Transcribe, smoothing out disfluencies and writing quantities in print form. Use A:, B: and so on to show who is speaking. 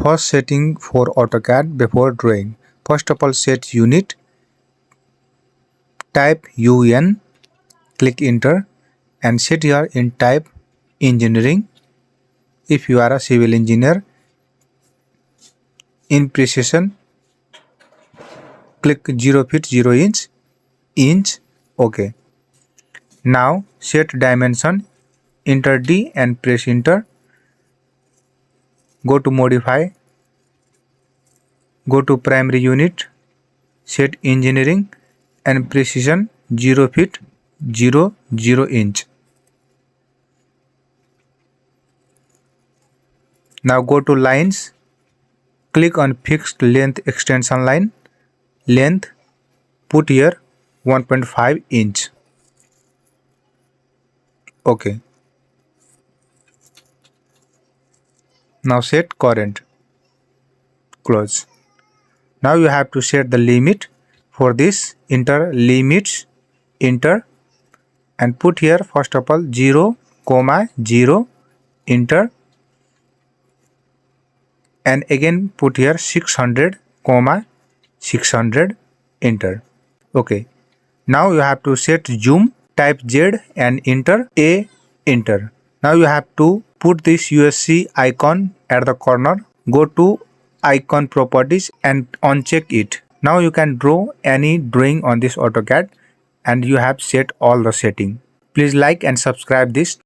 A: First setting for AutoCAD before drawing. First of all, set unit, type UN, click enter and set here in type engineering. If you are a civil engineer, in precision, click 0 feet 0 inch, OK. Now set dimension, enter D and press enter. Go to modify, go to primary unit, set engineering and precision 0 feet 0 inch. Now go to lines, click on fixed length extension line, length, put here 1.5 inch. OK. Now set current, close. Now you have to set the limit. For this, enter limits, enter and put here first of all 0, 0, enter and again put here 600, 600, enter. OK. Now you have to set zoom, type Z and enter A, enter. Now you have to put this USC icon at the corner. Go to icon properties and uncheck it. Now you can draw any drawing on this AutoCAD and you have set all the setting. Please like and subscribe this.